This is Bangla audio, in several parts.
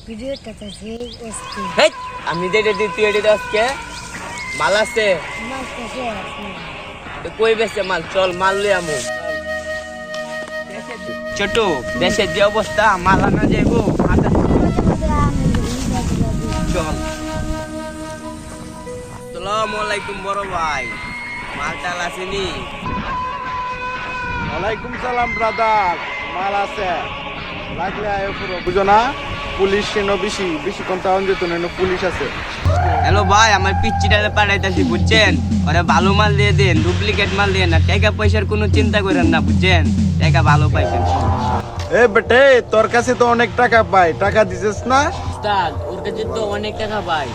ভিডিওটা তো সেই অস্থির হেই আমি যেটা দিই তুই এটা আজকে মাল আছে মাছটা সে আছে তো কই বেচছে মাল চল মাল লই আমু ছোট দেশের যে অবস্থা মাল আনা যাইবো চল আসসালামু আলাইকুম বড় ভাই মাল টাল আসেনি ওয়ালাইকুম সালাম ব্রাদার, মাল আছে লাগলে আয় পুরো বুঝো না। পুলিশ কেন বেশি বেশি কম টাউন যেত না, পুলিশ আছে। হ্যালো ভাই আমার পিচ্চিটা পাঠাইতেছি বুঝছেন ওরে ভালো মাল দিয়ে দেন ডুপ্লিকেট মাল দিয়ে না টাকা পয়সার কোনো চিন্তা করেন না বুঝছেন টাকা ভালো পাইবেন এ বেটে তোর কাছে তো অনেক টাকা পাই, টাকা দিছিস না? উস্তাদ ওর কাছে তো অনেক টাকা পাই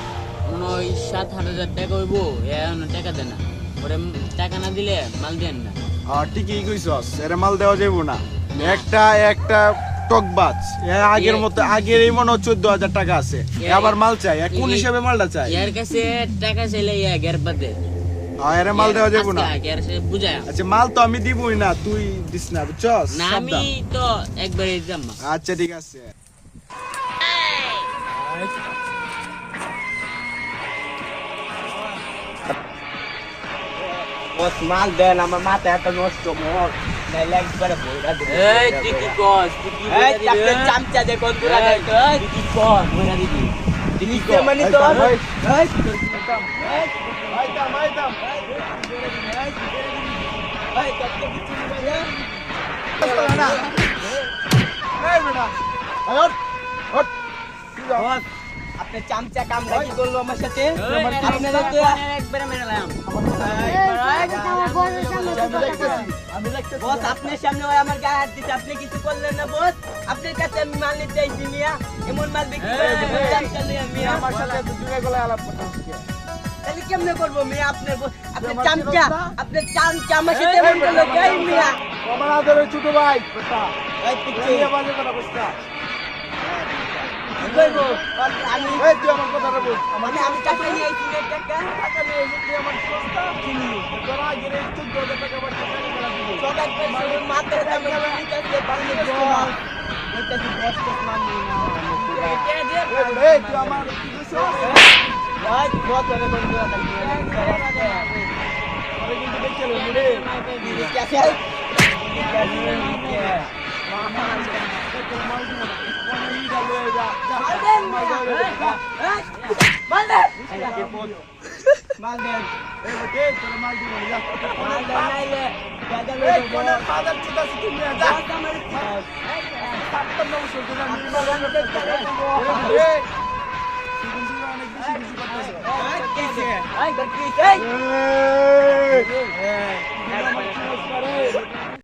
মনে হয় 7,000 টাকা হইব এখন টাকা দেয় না ওরে টাকা না দিলে মাল দেন না হ্যাঁ ঠিকই কইছস, এর মাল দেওয়া যাইব না। একটা একটা টকবাজ আগের মতো আগের এই মনে হয় 14,000 টাকা আছে, আবার মাল চাই কোন হিসাবে মালটা চাই? এর কাছে টাকা চাইলে গের বাদে হ্যাঁ এর মাল দেওয়া যাইব না। এর সে বুঝায় আচ্ছা মাল তো আমি দিবই না, তুই দিস না বুঝছস? না আমি তো একবারে দিতাম না আচ্ছা ঠিক আছে। বস মাল দেন আমার মাথা এত নষ্ট মোর নাইলে একবারে বইরা দিবি এই তুই কি কস তুই কি এই চাপে চামচা দে কোন দূরা দেয় তো তুই কি কস বইরা দিবি তুই কি কর মানে তো এই আইতাম আইতাম এই কত কিছু নিবে না এই বেটা আয় হট বস আপনি চামচা কাম লাগি করলো আমার সাথে আপনারা তো একবারে মেরালাম আমি লাগতে বস আপনার সামনে ওই আমার গায়ে হাত দিতে আপনি কিছু করলেন না বস আপনার কাছে আমি মাল নিতে আইছি মিয়া এমন মাল বিক্রি করে দেবো চামচা নিয়ে মিয়া আমার সাথে দুজনে গলায় আলাপ করতেছিস কি? তাহলে কেমনে করবো মিয়া আপনার আপনার চামচা আপনার চামচা আমার সাথে এমন করলো গাই মিয়া আমার আদরের ছোট ভাই বেটা এই পিচ্ছি এই বাজে কথা বলছিস। কি করবো আমি এই তুই আমার কথাটা বল। আমার আমি টাকা নিয়ে আইছি রে টাকা টাকা নিয়ে এসে তুই আমার সস্তা কিনি তোরা আগে এই 14,000 টাকা বাড়তি টাকা মেলা দিবি। সব একবার শুনুন মাথায় দামে নিতে পারলে বস এটা কি বস তো মানি না এই তুই আমার কি কইছস? ভাই বস করে কোন দূরা থাকি আরে কিন্তু দেখতে লই রে। कैसे माल दे এই বেটে তোর মাল দিব না। माल दे नहीं ले ज्यादा ले এই কোন ফাদার চুদা সিটি নিয়ে যা। সাতটা নৌ শুনতে না আমি মাল করতে এই তুই কিন্তু অনেক বেশি বেশি করতেছিস। कैसे आई गलती এই